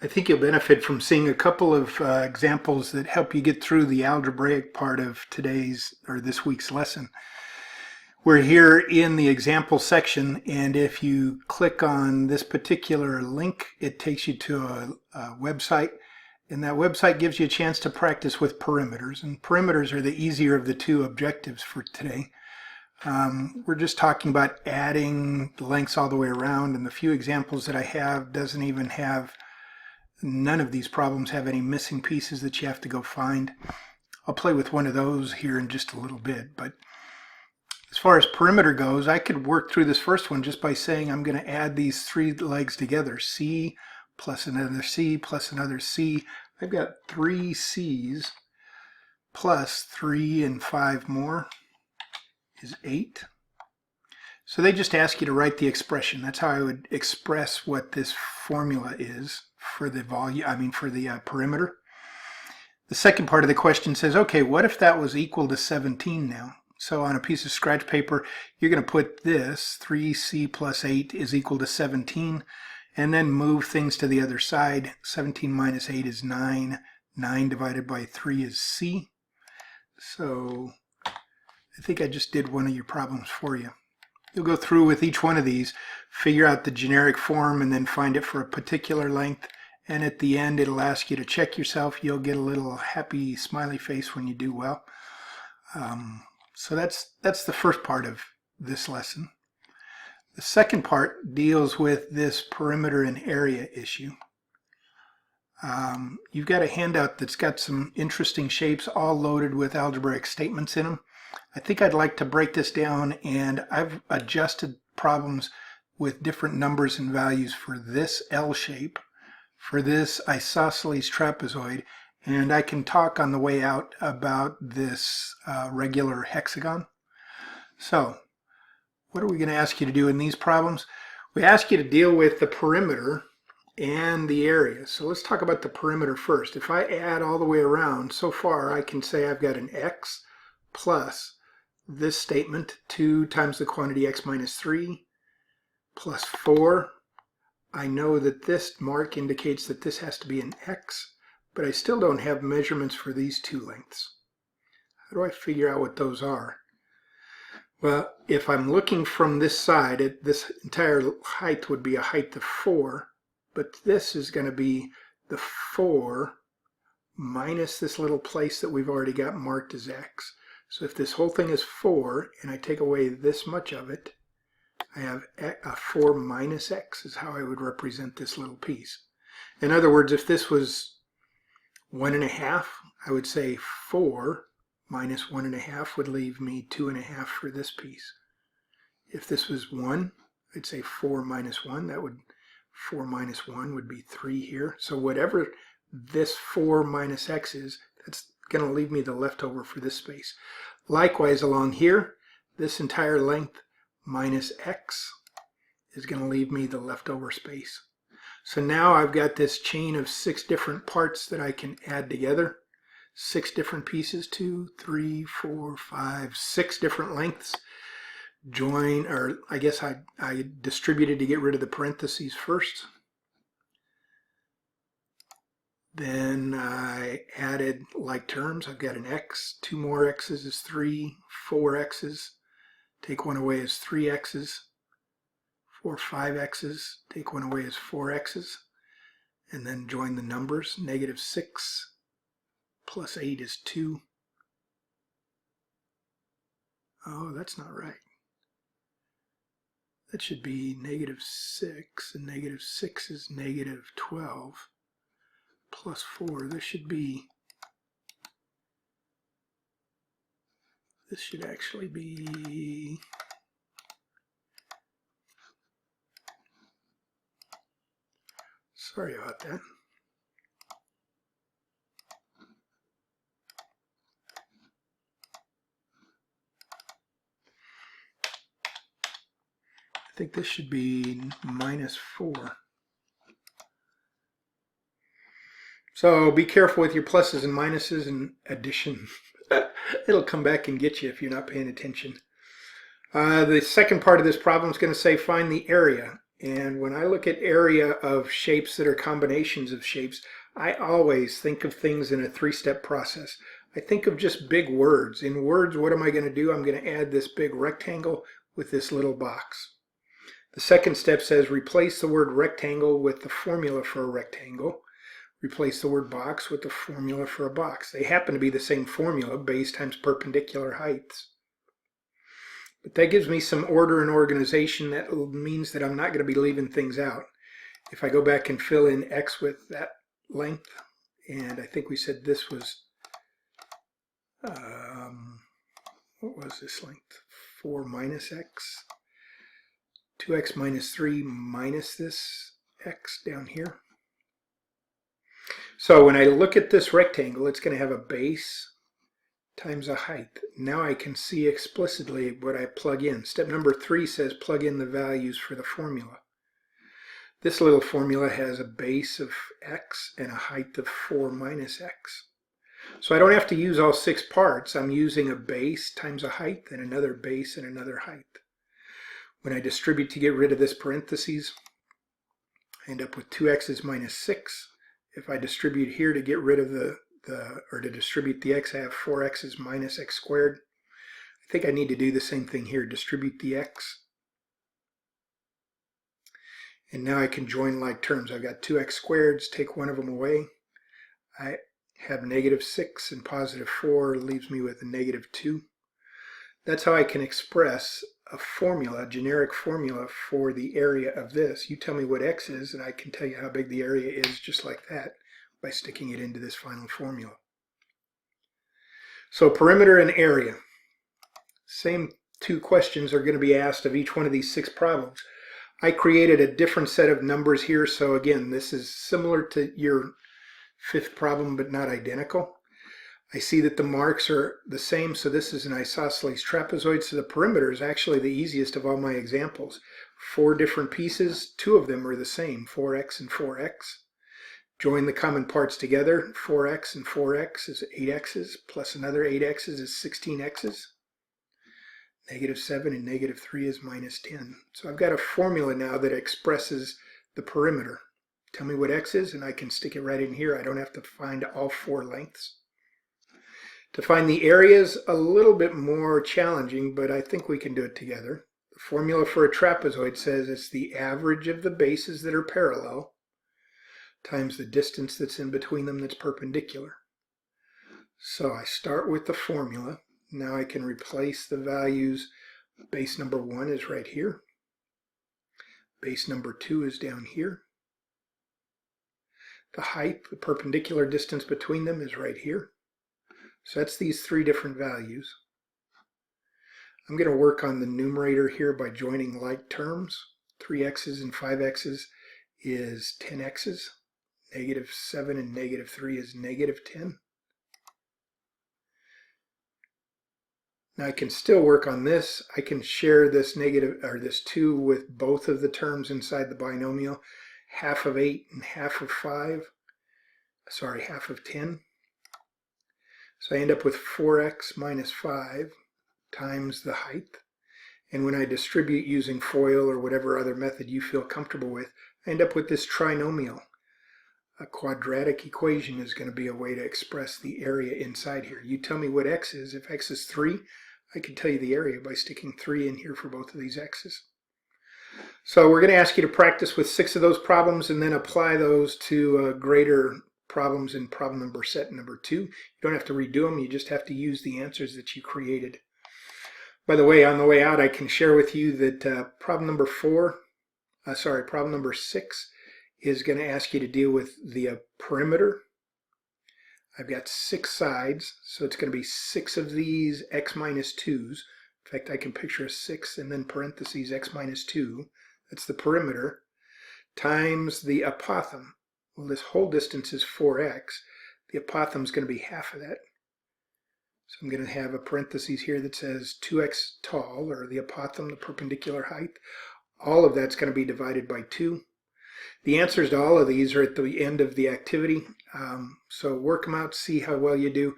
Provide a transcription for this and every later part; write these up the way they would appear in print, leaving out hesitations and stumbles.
I think you'll benefit from seeing a couple of examples that help you get through the algebraic part of today's or this week's lesson. We're here in the example section, and if you click on this particular link, it takes you to a website, and that website gives you a chance to practice with perimeters, and perimeters are the easier of the two objectives for today. We're just talking about adding the lengths all the way around, and the few examples that I have doesn't even have, none of these problems have any missing pieces that you have to go find. I'll play with one of those here in just a little bit, but as far as perimeter goes, I could work through this first one just by saying I'm going to add these three legs together, C plus another C plus another C. I've got 3 C's plus 3 and 5 more is 8. So they just ask you to write the expression. That's how I would express what this formula is for the volume, for the perimeter. The second part of the question says, okay, what if that was equal to 17 now? So on a piece of scratch paper, you're going to put this 3C plus 8 is equal to 17, and then move things to the other side. 17 minus 8 is 9. 9 divided by 3 is C. So I think I just did one of your problems for you. You'll go through with each one of these, figure out the generic form, and then find it for a particular length. And at the end, it'll ask you to check yourself. You'll get a little happy smiley face when you do well. So that's the first part of this lesson. The second part deals with this perimeter and area issue. You've got a handout that's got some interesting shapes all loaded with algebraic statements in them. I think I'd like to break this down, and I've adjusted problems with different numbers and values for this L shape, for this isosceles trapezoid, and I can talk on the way out about this regular hexagon. So what are we going to ask you to do in these problems? We ask you to deal with the perimeter and the area. So let's talk about the perimeter first. If I add all the way around, so far I can say I've got an x plus this statement, 2 times the quantity x minus 3 plus 4. I know that this mark indicates that this has to be an x, but I still don't have measurements for these two lengths. How do I figure out what those are? Well, if I'm looking from this side, this entire height would be a height of 4, but this is going to be the 4 minus this little place that we've already got marked as x. So if this whole thing is 4 and I take away this much of it, I have a 4 minus x is how I would represent this little piece. In other words, if this was 1.5, I would say 4 minus 1.5 would leave me 2.5 for this piece. If this was 1, I'd say 4 minus 1. 4 minus 1 would be 3 here. So whatever this 4 minus x is, that's going to leave me the leftover for this space. Likewise, along here, this entire length minus x is going to leave me the leftover space. So now I've got this chain of 6 different parts that I can add together. 6 different pieces, 2, 3, 4, 5, 6 different lengths. Join, or I guess I distributed to get rid of the parentheses first. Then I added like terms. I've got an x, 2 more x's is 3, 4 x's. Take one away is 3 x's. 4, 5 x's. Take one away is 4 x's. And then join the numbers. Negative 6 plus 8 is 2. Oh, that's not right. That should be negative 6, and negative 6 is negative 12. Plus 4, this should actually be, sorry about that. I think this should be minus 4. So be careful with your pluses and minuses and addition. It'll come back and get you if you're not paying attention. The second part of this problem is going to say find the area. And when I look at area of shapes that are combinations of shapes, I always think of things in a three-step process. I think of just big words. In words, what am I going to do? I'm going to add this big rectangle with this little box. The second step says replace the word rectangle with the formula for a rectangle. Replace the word box with the formula for a box. They happen to be the same formula, base times perpendicular heights. But that gives me some order and organization. That means that I'm not going to be leaving things out. If I go back and fill in x with that length, and I think we said this was, what was this length? 4 minus x. 2x minus 3 minus this x down here. So when I look at this rectangle, it's going to have a base times a height. Now I can see explicitly what I plug in. Step number 3 says plug in the values for the formula. This little formula has a base of x and a height of 4 minus x. So I don't have to use all 6 parts. I'm using a base times a height and another base and another height. When I distribute to get rid of this parentheses, I end up with 2x's minus 6. If I distribute here to get rid of or to distribute the x, I have 4x's minus x squared. I think I need to do the same thing here, distribute the x. And now I can join like terms. I've got 2x squareds, take one of them away. I have negative 6 and positive 4 leaves me with a negative 2. That's how I can express a formula, a generic formula for the area of this. You tell me what x is and I can tell you how big the area is just like that by sticking it into this final formula. So perimeter and area. Same 2 questions are going to be asked of each one of these 6 problems. I created a different set of numbers here, so again, this is similar to your 5th problem but not identical. I see that the marks are the same, so this is an isosceles trapezoid, so the perimeter is actually the easiest of all my examples. 4 different pieces, 2 of them are the same, 4x and 4x. Join the common parts together, 4x and 4x is 8x's, plus another 8x's is 16x's. Negative 7 and negative 3 is minus 10. So I've got a formula now that expresses the perimeter. Tell me what x is and I can stick it right in here. I don't have to find all 4 lengths. To find the area is a little bit more challenging, but I think we can do it together. The formula for a trapezoid says it's the average of the bases that are parallel times the distance that's in between them that's perpendicular. So I start with the formula. Now I can replace the values. Base number 1 is right here. Base number 2 is down here. The height, the perpendicular distance between them is right here. So that's these 3 different values. I'm going to work on the numerator here by joining like terms. 3x's and 5x's is 10x's. Negative 7 and negative 3 is negative 10. Now I can still work on this. I can share this negative, or this 2 with both of the terms inside the binomial. Half of 8 and half of 5. Sorry, half of 10. So I end up with 4x minus 5 times the height. And when I distribute using FOIL or whatever other method you feel comfortable with, I end up with this trinomial. A quadratic equation is going to be a way to express the area inside here. You tell me what x is. If x is 3, I can tell you the area by sticking 3 in here for both of these x's. So we're going to ask you to practice with 6 of those problems and then apply those to greater problems in problem number set number 2. You don't have to redo them, you just have to use the answers that you created. By the way, on the way out I can share with you that problem number 6 is going to ask you to deal with the perimeter. I've got 6 sides, so it's going to be 6 of these x minus 2's. In fact, I can picture a 6 and then parentheses x minus 2. That's the perimeter, times the apothem. Well, this whole distance is 4x. The apothem is going to be half of that. So I'm going to have a parentheses here that says 2x tall, or the apothem, the perpendicular height. All of that's going to be divided by 2. The answers to all of these are at the end of the activity. So work them out, see how well you do.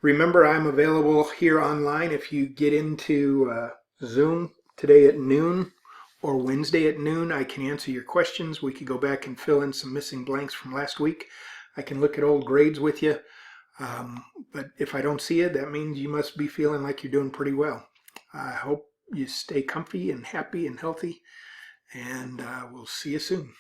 Remember, I'm available here online if you get into Zoom today at noon or Wednesday at noon, I can answer your questions. We could go back and fill in some missing blanks from last week. I can look at old grades with you. But if I don't see you, that means you must be feeling like you're doing pretty well. I hope you stay comfy and happy and healthy, and we'll see you soon.